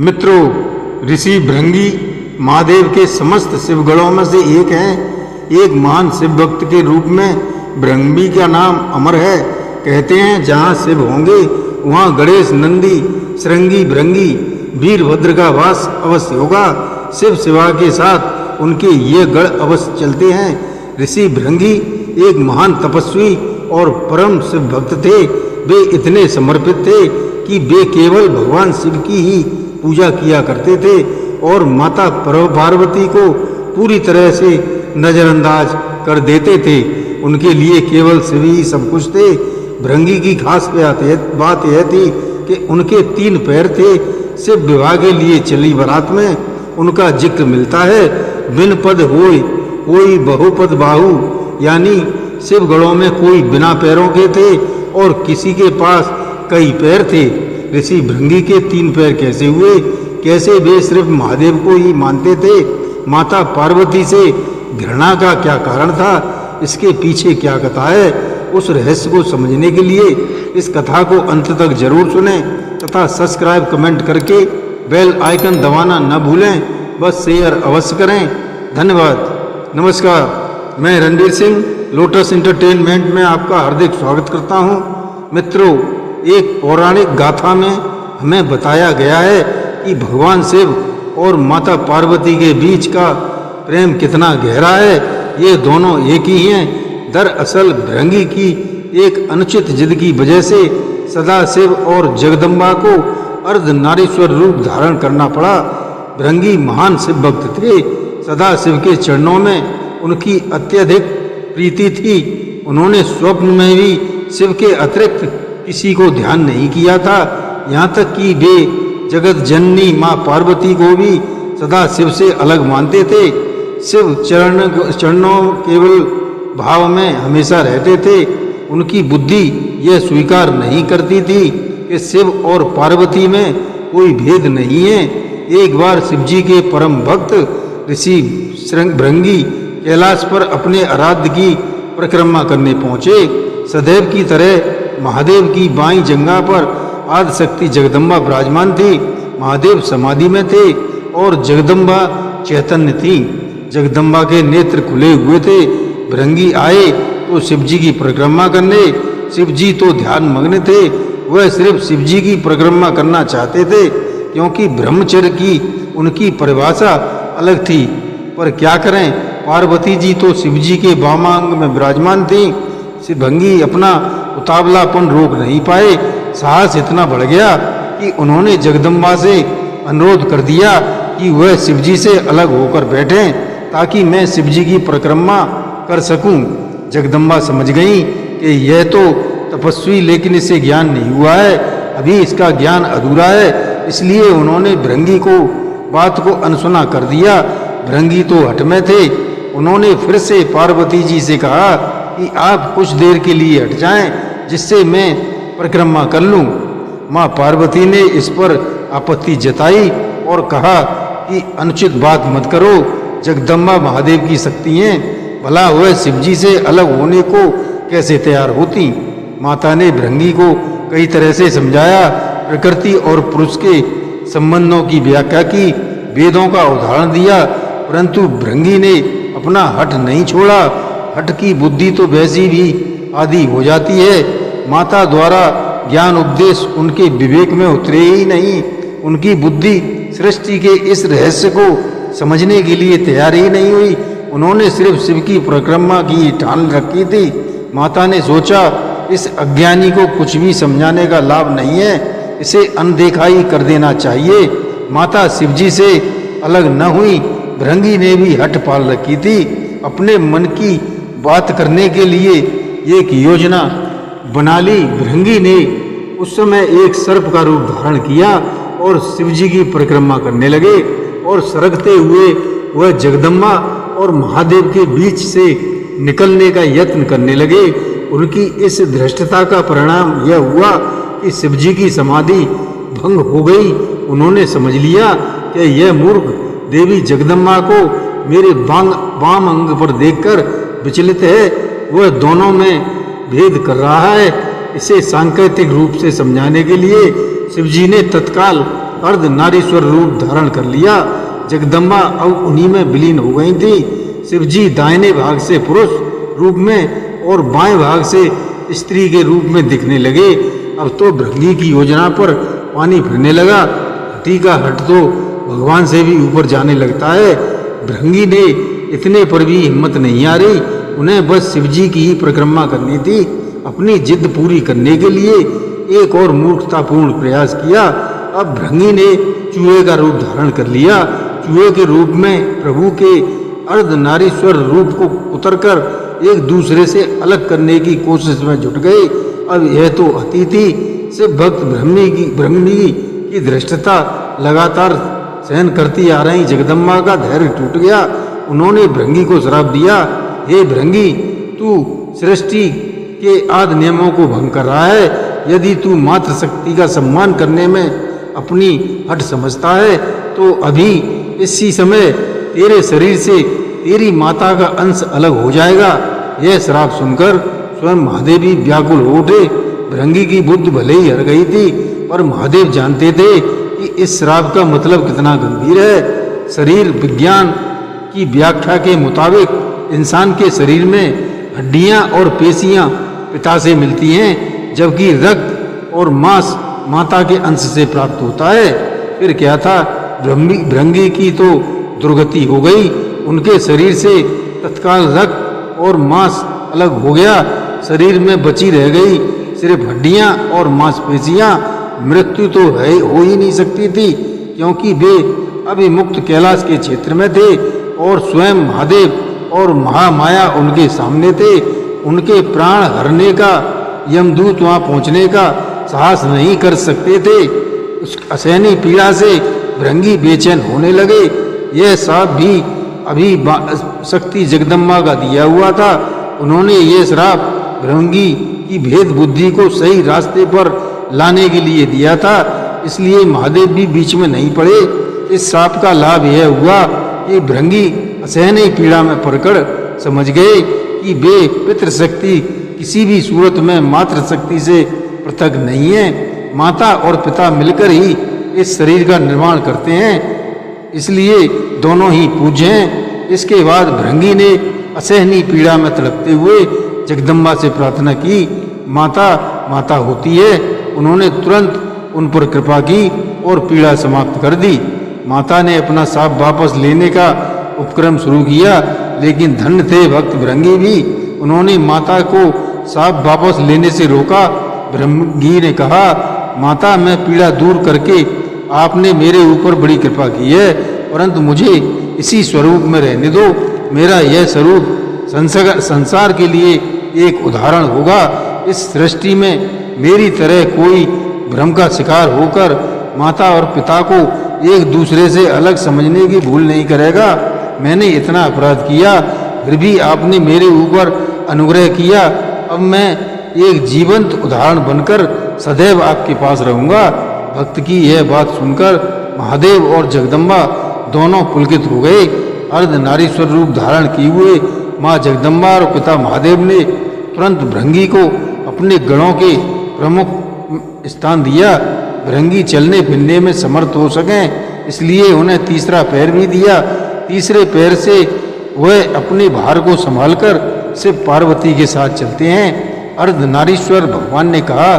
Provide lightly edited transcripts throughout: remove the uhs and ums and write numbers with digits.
मित्रों, ऋषि भृंगी महादेव के समस्त शिवगणों में से एक हैं। एक महान शिव भक्त के रूप में भृंगी का नाम अमर है। कहते हैं जहाँ शिव होंगे वहाँ गणेश, नंदी, श्रृंगी, भृंगी, वीरभद्र का वास अवश्य होगा। शिव सेवा के साथ उनके ये गण अवश्य चलते हैं। ऋषि भृंगी एक महान तपस्वी और परम शिव भक्त थे। वे इतने समर्पित थे कि वे केवल भगवान शिव की ही पूजा किया करते थे और माता पार्वती को पूरी तरह से नजरअंदाज कर देते थे। उनके लिए केवल शिव ही सब कुछ थे। भृंगी की खास बात यह थी कि उनके 3 पैर थे। शिव विवाह के लिए चली बारात में उनका जिक्र मिलता है। बिन पद होय कोई बहुपद बाहु, यानी शिव गणों में कोई बिना पैरों के थे और किसी के पास कई पैर थे। ऋषि भृंगी के 3 पैर कैसे हुए? कैसे वे सिर्फ महादेव को ही मानते थे? माता पार्वती से घृणा का क्या कारण था? इसके पीछे क्या कथा है? उस रहस्य को समझने के लिए इस कथा को अंत तक जरूर सुनें तथा सब्सक्राइब, कमेंट करके बेल आइकन दबाना न भूलें। बस शेयर अवश्य करें। धन्यवाद। नमस्कार, मैं रणवीर सिंह लोटस एंटरटेनमेंट में आपका हार्दिक स्वागत करता हूं। मित्रों, एक पौराणिक गाथा में हमें बताया गया है कि भगवान शिव और माता पार्वती के बीच का प्रेम कितना गहरा है। ये दोनों एक ही हैं। दरअसल भृंगी की एक अनुचित जिद की वजह से सदाशिव और जगदम्बा को अर्धनारीश्वर रूप धारण करना पड़ा। भृंगी महान शिव भक्त थे। सदाशिव के चरणों में उनकी अत्यधिक प्रीति थी। उन्होंने स्वप्न में भी शिव के अतिरिक्त किसी को ध्यान नहीं किया था। यहाँ तक कि वे जगत जननी माँ पार्वती को भी सदा शिव से अलग मानते थे। शिव चरणों केवल भाव में हमेशा रहते थे। उनकी बुद्धि यह स्वीकार नहीं करती थी कि शिव और पार्वती में कोई भेद नहीं है। एक बार शिव जी के परम भक्त ऋषि भृंगी कैलाश पर अपने आराध्य की परिक्रमा करने पहुँचे। सदैव की तरह महादेव की बाईं जंघा पर आदिशक्ति जगदम्बा विराजमान थी। महादेव समाधि में थे और जगदम्बा चैतन्य थी। जगदम्बा के नेत्र खुले हुए थे। भृंगी आए तो शिव जी की परिक्रमा करने। शिव जी तो ध्यान मग्न थे। वह सिर्फ शिव जी की परिक्रमा करना चाहते थे क्योंकि ब्रह्मचर्य की उनकी परिभाषा अलग थी। पर क्या करें, पार्वती जी तो शिव जी के वामांग में विराजमान थी। भृंगी अपना उतावलापन रोक नहीं पाए। साहस इतना बढ़ गया कि उन्होंने जगदम्बा से अनुरोध कर दिया कि वह शिवजी से अलग होकर बैठें ताकि मैं शिवजी की परिक्रमा कर सकूं। जगदम्बा समझ गई कि यह तो तपस्वी लेकिन इसे ज्ञान नहीं हुआ है, अभी इसका ज्ञान अधूरा है। इसलिए उन्होंने भृंगी को बात को अनसुना कर दिया। भृंगी तो हठ में थे। उन्होंने फिर से पार्वती जी से कहा कि आप कुछ देर के लिए हट जाएं जिससे मैं परिक्रमा कर लूं। माँ पार्वती ने इस पर आपत्ति जताई और कहा कि अनुचित बात मत करो। जगदम्बा महादेव की शक्ति हैं, भला वह शिवजी से अलग होने को कैसे तैयार होती। माता ने भृंगी को कई तरह से समझाया, प्रकृति और पुरुष के संबंधों की व्याख्या की, वेदों का उदाहरण दिया, परंतु भृंगी ने अपना हठ नहीं छोड़ा। हठ की बुद्धि तो वैसी भी आदि हो जाती है। माता द्वारा ज्ञान उपदेश उनके विवेक में उतरे ही नहीं। उनकी बुद्धि सृष्टि के इस रहस्य को समझने के लिए तैयार ही नहीं हुई। उन्होंने सिर्फ शिव की परिक्रमा की ठान रखी थी। माता ने सोचा इस अज्ञानी को कुछ भी समझाने का लाभ नहीं है, इसे अनदेखा ही कर देना चाहिए। माता शिवजी से अलग न हुई। भृंगी ने भी हठ पाल रखी थी। अपने मन की बात करने के लिए एक योजना बना ली। भृंगी ने उस समय एक सर्प का रूप धारण किया और शिवजी की परिक्रमा करने लगे और सरकते हुए वह जगदम्बा और महादेव के बीच से निकलने का यत्न करने लगे। उनकी इस धृष्टता का परिणाम यह हुआ कि शिवजी की समाधि भंग हो गई। उन्होंने समझ लिया कि यह मूर्ख देवी जगदम्बा को मेरे वाम अंग पर देखकर विचलित है। वह दोनों में भेद कर रहा है। इसे सांकेतिक रूप से समझाने के लिए शिवजी ने तत्काल अर्धनारीश्वर रूप धारण कर लिया। जगदम्बा अब उन्हीं में विलीन हो गई थी। शिवजी दाहिने भाग से पुरुष रूप में और बाएं भाग से स्त्री के रूप में दिखने लगे। अब तो भृंगी की योजना पर पानी फिरने लगा। हठी का हट तो भगवान से भी ऊपर जाने लगता है। भृंगी ने इतने पर भी हिम्मत नहीं आ रही। उन्हें बस शिवजी की ही परिक्रमा करनी थी। अपनी जिद पूरी करने के लिए एक और मूर्खतापूर्ण प्रयास किया। अब भृंगी ने चूहे का रूप धारण कर लिया। चूहे के रूप में प्रभु के अर्धनारीश्वर रूप को उतरकर एक दूसरे से अलग करने की कोशिश में जुट गए। अब यह तो अतिथि से भक्त भृंगी की धृष्टता लगातार सहन करती आ रही जगदम्बा का धैर्य टूट गया। उन्होंने भृंगी को श्राप दिया, हे भृंगी, तू सृष्टि के आदि नियमों को भंग कर रहा है। यदि तू मातृ शक्ति का सम्मान करने में अपनी हट समझता है तो अभी इसी समय तेरे शरीर से तेरी माता का अंश अलग हो जाएगा। यह श्राप सुनकर स्वयं महादेव भी व्याकुल हो उठे। भृंगी की बुद्धि भले ही हर गई थी, पर महादेव जानते थे कि इस श्राप का मतलब कितना गंभीर है। शरीर विज्ञान की व्याख्या के मुताबिक इंसान के शरीर में हड्डियां और पेशियां पिता से मिलती हैं, जबकि रक्त और मांस माता के अंश से प्राप्त होता है। फिर क्या था, भृंगी की तो दुर्गति हो गई। उनके शरीर से तत्काल रक्त और मांस अलग हो गया। शरीर में बची रह गई सिर्फ हड्डियां और मांसपेशियां। मृत्यु तो हो ही नहीं सकती थी, क्योंकि वे अभिमुक्त कैलाश के क्षेत्र में थे और स्वयं महादेव और महामाया उनके सामने थे। उनके प्राण हरने का यमदूत वहां पहुंचने का साहस नहीं कर सकते थे। उस असहनीय पीड़ा से भृंगी बेचैन होने लगे। यह श्राप भी अभी शक्ति जगदम्बा का दिया हुआ था। उन्होंने ये श्राप भृंगी की भेद बुद्धि को सही रास्ते पर लाने के लिए दिया था, इसलिए महादेव भी बीच में नहीं पड़े। इस श्राप का लाभ यह हुआ कि भृंगी असहनीय पीड़ा में पड़कर समझ गए कि वे पितृशक्ति किसी भी सूरत में मातृ शक्ति से पृथक नहीं है। माता और पिता मिलकर ही इस शरीर का निर्माण करते हैं, इसलिए दोनों ही पूज्य हैं। इसके बाद भृंगी ने असहनीय पीड़ा में तड़पते हुए जगदम्बा से प्रार्थना की। माता माता होती है। उन्होंने तुरंत उन पर कृपा की और पीड़ा समाप्त कर दी। माता ने अपना साप वापस लेने का उपक्रम शुरू किया, लेकिन धन्य थे भक्त भृंगी भी। उन्होंने माता को साप वापस लेने से रोका। भृंगी ने कहा, माता, मैं पीड़ा दूर करके आपने मेरे ऊपर बड़ी कृपा की है, परंतु मुझे इसी स्वरूप में रहने दो। मेरा यह स्वरूप संसार के लिए एक उदाहरण होगा। इस सृष्टि में मेरी तरह कोई भ्रम का शिकार होकर माता और पिता को एक दूसरे से अलग समझने की भूल नहीं करेगा। मैंने इतना अपराध किया, फिर भी आपने मेरे ऊपर अनुग्रह किया। अब मैं एक जीवंत उदाहरण बनकर सदैव आपके पास रहूंगा। भक्त की यह बात सुनकर महादेव और जगदम्बा दोनों पुलकित हो गए। अर्धनारीश्वर रूप धारण किए हुए माँ जगदम्बा और पिता महादेव ने तुरंत भृंगी को अपने गणों के प्रमुख स्थान दिया। भृंगी चलने फिरने में समर्थ हो सकें, इसलिए उन्हें तीसरा पैर भी दिया। तीसरे पैर से वह अपने भार को संभालकर शिव पार्वती के साथ चलते हैं। अर्धनारीश्वर भगवान ने कहा,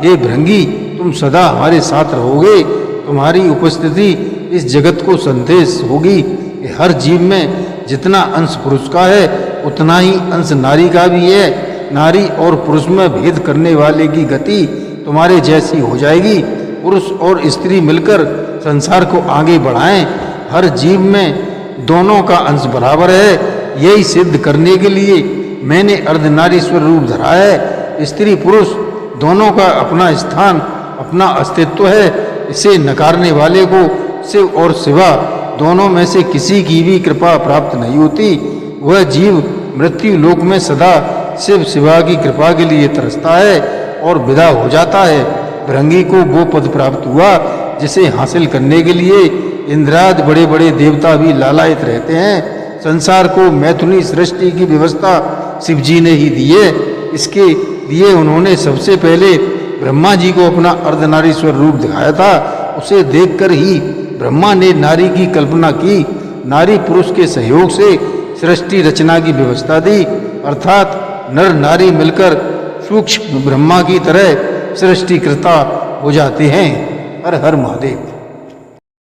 हे भृंगी, तुम सदा हमारे साथ रहोगे। तुम्हारी उपस्थिति इस जगत को संदेश होगी कि हर जीव में जितना अंश पुरुष का है उतना ही अंश नारी का भी है। नारी और पुरुष में भेद करने वाले की गति तुम्हारे जैसी हो जाएगी। पुरुष और स्त्री मिलकर संसार को आगे बढ़ाएं। हर जीव में दोनों का अंश बराबर है। यही सिद्ध करने के लिए मैंने अर्धनारीश्वर रूप धरा है। स्त्री पुरुष दोनों का अपना स्थान, अपना अस्तित्व है। इसे नकारने वाले को शिव और शिवा दोनों में से किसी की भी कृपा प्राप्त नहीं होती। वह जीव मृत्यु लोक में सदा शिव शिवा की कृपा के लिए तरसता है और विदा हो जाता है। भृंगी को वो पद प्राप्त हुआ जिसे हासिल करने के लिए इंद्रादि बड़े बड़े देवता भी लालायित रहते हैं। संसार को मैथुनी सृष्टि की व्यवस्था शिव जी ने ही दी है। इसके लिए उन्होंने सबसे पहले ब्रह्मा जी को अपना अर्धनारीश्वर रूप दिखाया था। उसे देखकर ही ब्रह्मा ने नारी की कल्पना की। नारी पुरुष के सहयोग से सृष्टि रचना की व्यवस्था दी, अर्थात नर नारी मिलकर सूक्ष्म ब्रह्मा की तरह सृष्टिकर्ता हो जाते हैं। हर हर महादेव।